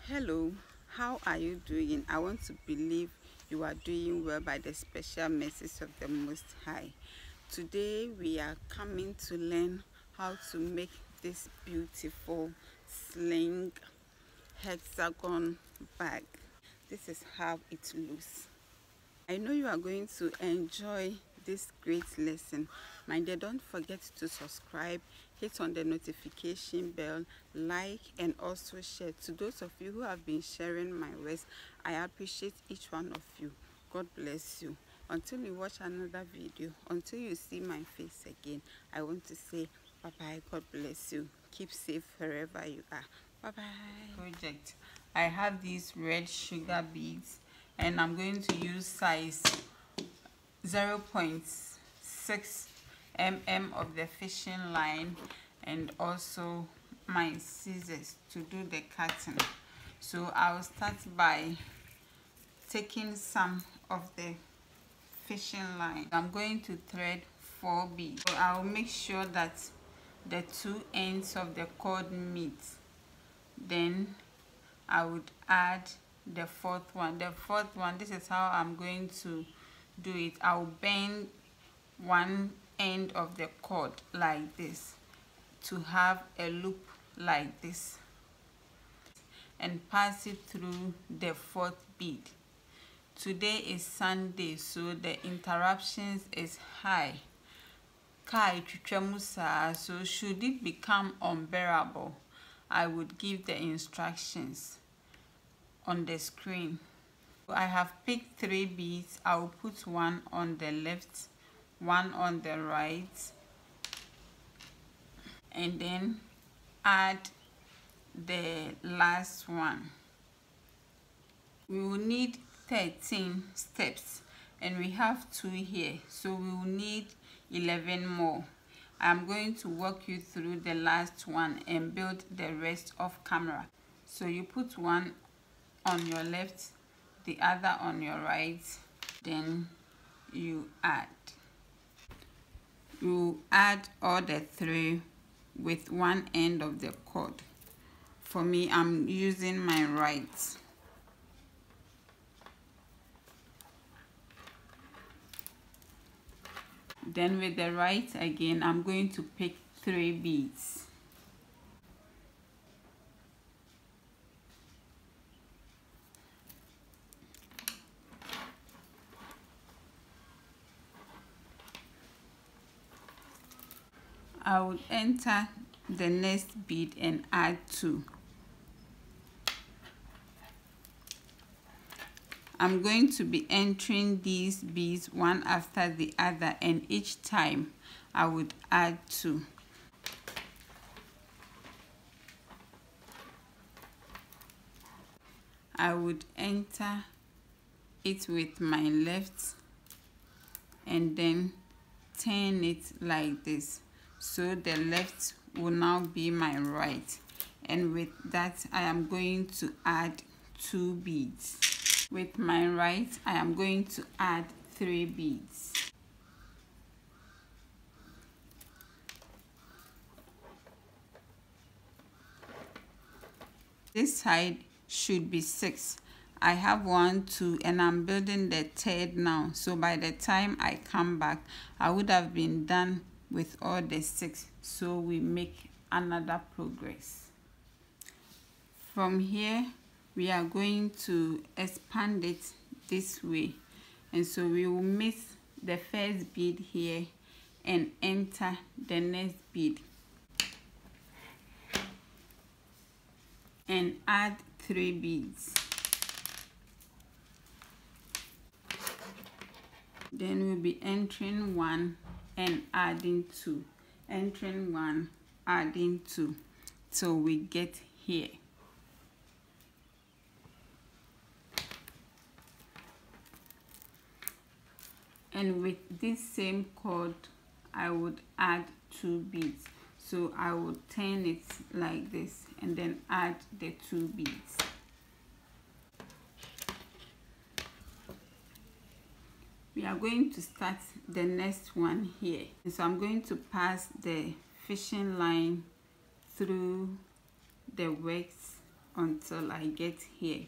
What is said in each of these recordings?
Hello, how are you doing? I want to believe you are doing well by the special mercies of the Most High. Today we are coming to learn how to make this beautiful sling hexagon bag. This is how it looks. I know you are going to enjoy this great lesson. My dear, don't forget to subscribe, hit on the notification bell, like, and also share. To those of you who have been sharing my words, I appreciate each one of you. God bless you. Until we watch another video, until you see my face again, I want to say bye-bye. God bless you. Keep safe wherever you are. Bye-bye. Project. I have these red sugar beads, and I'm going to use size 0.6 mm of the fishing line, and also my scissors to do the cutting. So I'll start by taking some of the fishing line. I'm going to thread 4 beads. So I'll make sure that the 2 ends of the cord meet. Then I would add the 4th one. The 4th one, this is how I'm going to do it. I'll bend one end of the cord like this to have a loop like this and pass it through the 4th bead. Today is Sunday, so the interruptions is high. So should it become unbearable, I would give the instructions on the screen. I have picked 3 beads. I'll put one on the left, one on the right, and then add the last one. We will need 13 steps, and we have 2 here, so we will need 11 more. I'm going to walk you through the last one and build the rest off camera. So you put one on your left, the other on your right, then you add all the 3 with one end of the cord. For me, I'm using my right. Then with the right again, I'm going to pick 3 beads. I would enter the next bead and add 2. I'm going to be entering these beads one after the other, and each time I would add 2. I would enter it with my left and then turn it like this. So the left will now be my right, and with that I am going to add 2 beads. With my right, I am going to add 3 beads. This side should be 6. I have 1, 2, and I'm building the 3rd now. So by the time I come back, I would have been done with all the 6. So we make another progress. From here, we are going to expand it this way, and so we will miss the first bead here and enter the next bead and add 3 beads. Then we'll be entering 1 and adding 2, entering 1, adding 2 till we get here. And with this same cord, I would add 2 beads. So I would turn it like this and then add the 2 beads. We are going to start the next one here. So I'm going to pass the fishing line through the works until I get here.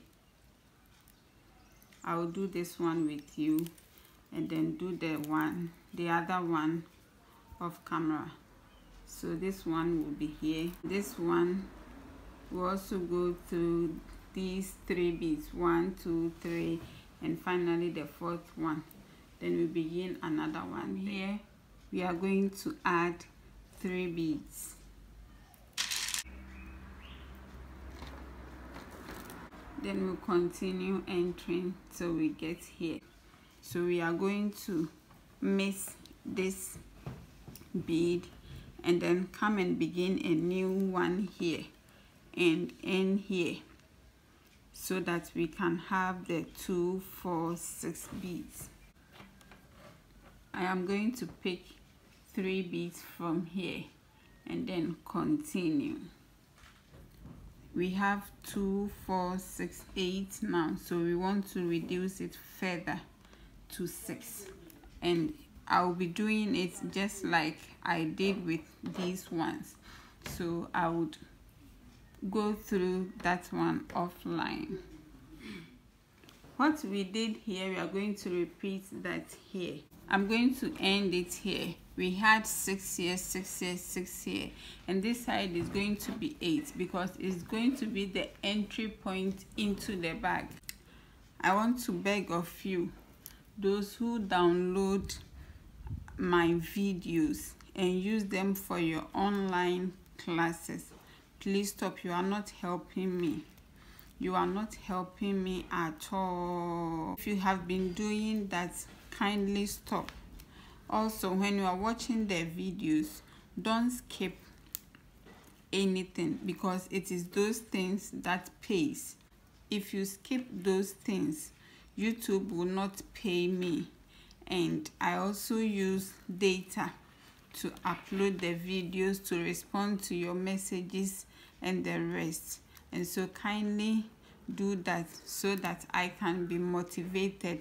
I'll do this one with you and then do the other one off camera. So this one will be here. This one will also go through these 3 beads, 1, 2, 3, and finally the 4th one. Then we begin another one. Here we are going to add 3 beads. Then we'll continue entering till we get here. So we are going to miss this bead and then come and begin a new one here and end here, so that we can have the 2, 4, 6 beads. I am going to pick 3 beads from here and then continue. We have 2, 4, 6, 8 now, so we want to reduce it further to 6, and I'll be doing it just like I did with these ones. So I would go through that one offline. What we did here, we are going to repeat that here. I'm going to end it here. We had 6 here, 6 here, 6 here, and this side is going to be 8 because it's going to be the entry point into the bag. I want to beg of you, those who download my videos and use them for your online classes, please stop. You are not helping me. You are not helping me at all. If you have been doing that, kindly stop. Also, when you are watching the videos, don't skip anything, because it is those things that pays. If you skip those things, YouTube will not pay me, and I also use data to upload the videos, to respond to your messages and the rest. And so kindly do that so that I can be motivated.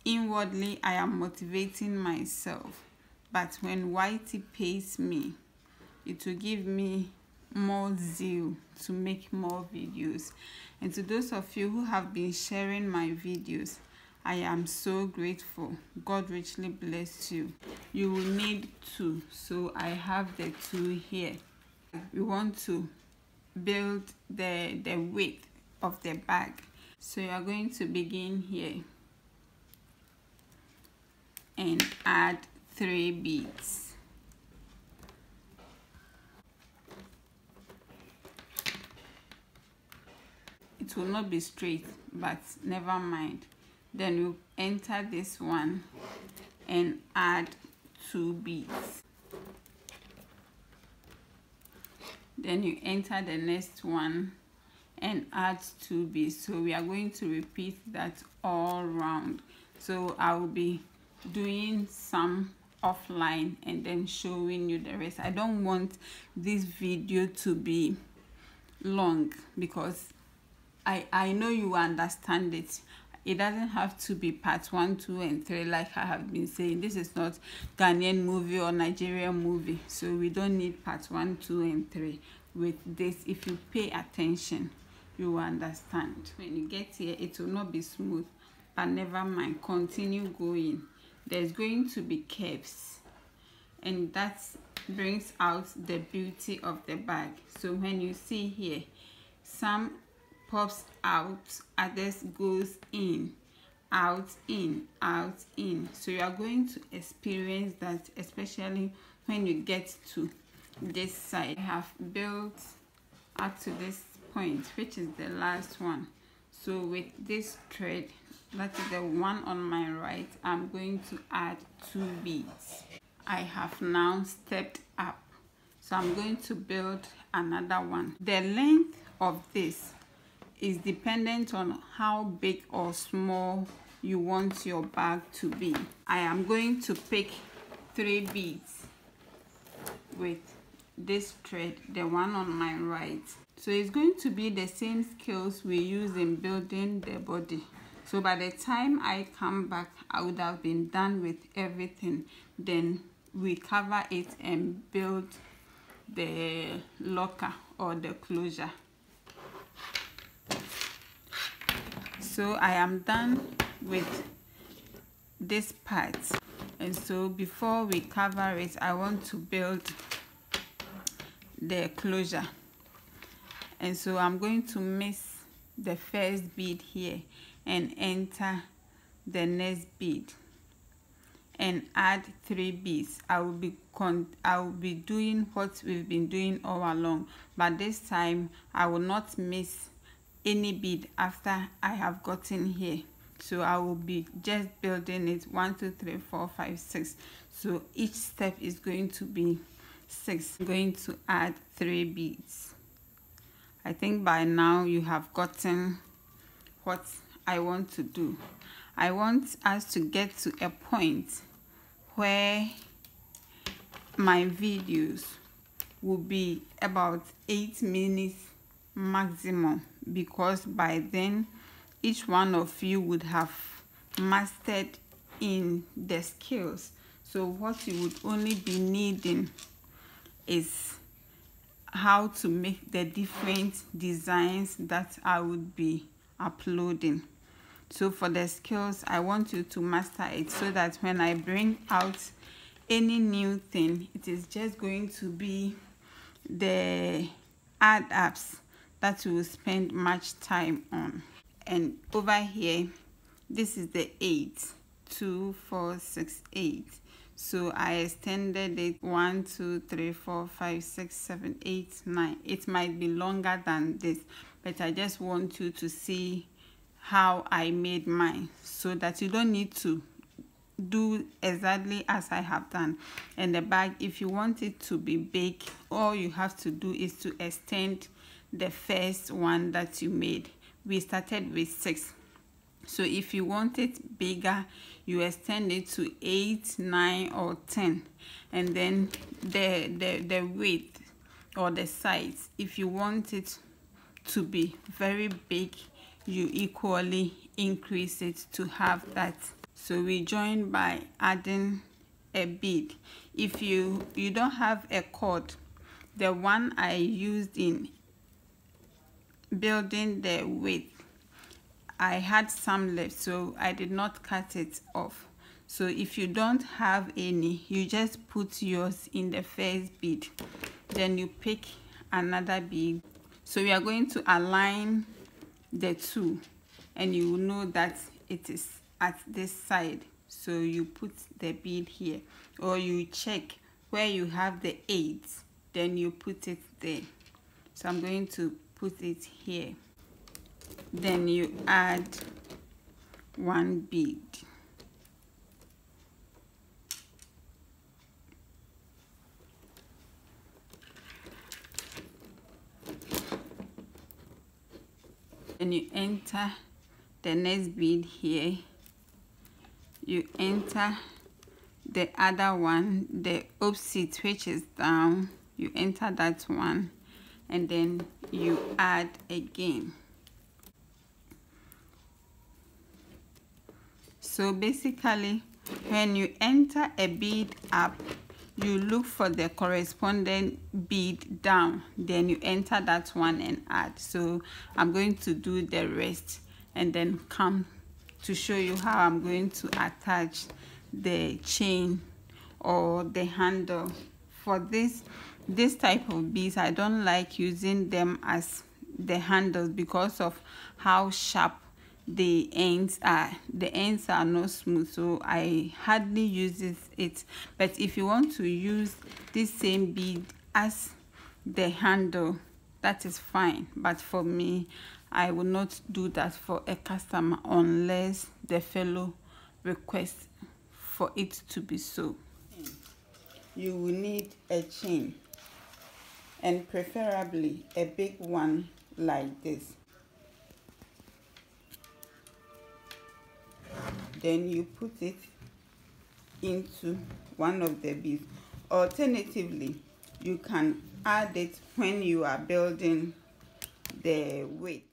Inwardly, I am motivating myself, but when YT pays me, it will give me more zeal to make more videos. And to those of you who have been sharing my videos, I am so grateful. God richly bless you. You will need 2, so I have the 2 here. We want to build the width of the bag, so you are going to begin here and add 3 beads. It will not be straight, but never mind. Then you enter this one and add 2 beads. Then you enter the next one and add 2 beads. So we are going to repeat that all round. So I will be doing some offline and then showing you the rest. I don't want this video to be long because I know you understand it. It doesn't have to be part 1, 2, and 3 like I have been saying. This is not Ghanaian movie or Nigerian movie, so we don't need part 1, 2, and 3 with this. If you pay attention, you will understand. When you get here, it will not be smooth, but never mind, continue going. There's going to be curves, and that brings out the beauty of the bag. So when you see here, some pops out, others goes in, out, in, out, in. So you are going to experience that, especially when you get to this side. I have built up to this point, which is the last one. So with this thread, that is the one on my right, I'm going to add 2 beads. I have now stepped up, so I'm going to build another one. The length of this is dependent on how big or small you want your bag to be. I am going to pick 3 beads with this thread, the one on my right. So it's going to be the same skills we use in building the body. So by the time I come back, I would have been done with everything. Then we cover it and build the locker or the closure. So I am done with this part, and so before we cover it, I want to build the closure. And so I'm going to miss the first bead here and enter the next bead and add 3 beads. I will be doing what we've been doing all along, but this time I will not miss any bead after I have gotten here. So I will be just building it 1 2 3 4 5 6. So each step is going to be 6. I'm going to add 3 beads. I think by now you have gotten what I want to do. I want us to get to a point where my videos will be about 8 minutes maximum, because by then each one of you would have mastered in the skills. So what you would only be needing is how to make the different designs that I would be uploading. So for the skills, I want you to master it so that when I bring out any new thing, it is just going to be the add-ups that you will spend much time on. And over here, this is the 8, 2 4 6 8. So I extended it 1 2 3 4 5 6 7 8 9. It might be longer than this, but I just want you to see how I made mine, so that you don't need to do exactly as I have done. And the bag, if you want it to be big, all you have to do is to extend the first one that you made. We started with 6. So if you want it bigger, you extend it to 8, 9 or 10. And then the width or the size, if you want it to be very big, you equally increase it to have that. So we join by adding a bead. If you don't have a cord, the one I used in building the width, I had some left, so I did not cut it off. So if you don't have any, you just put yours in the first bead, then you pick another bead. So we are going to align the two, and you will know that it is at this side. So you put the bead here, or you check where you have the 8, then you put it there. So I'm going to put it here. Then you add 1 bead. Then you enter the next bead here. You enter the other one, the opposite, which is down. You enter that one, and then you add again. So basically, when you enter a bead up, you look for the corresponding bead down, then you enter that one and add. So I'm going to do the rest and then come to show you how I'm going to attach the chain or the handle. For this type of beads, I don't like using them as the handles because of how sharp the ends are. The ends are not smooth, so I hardly use it. But if you want to use this same bead as the handle, that is fine. But for me, I will not do that for a customer unless the fellow requests for it to be so. You will need a chain, and preferably a big one like this. Then you put it into one of the beads. Alternatively, you can add it when you are building the weight.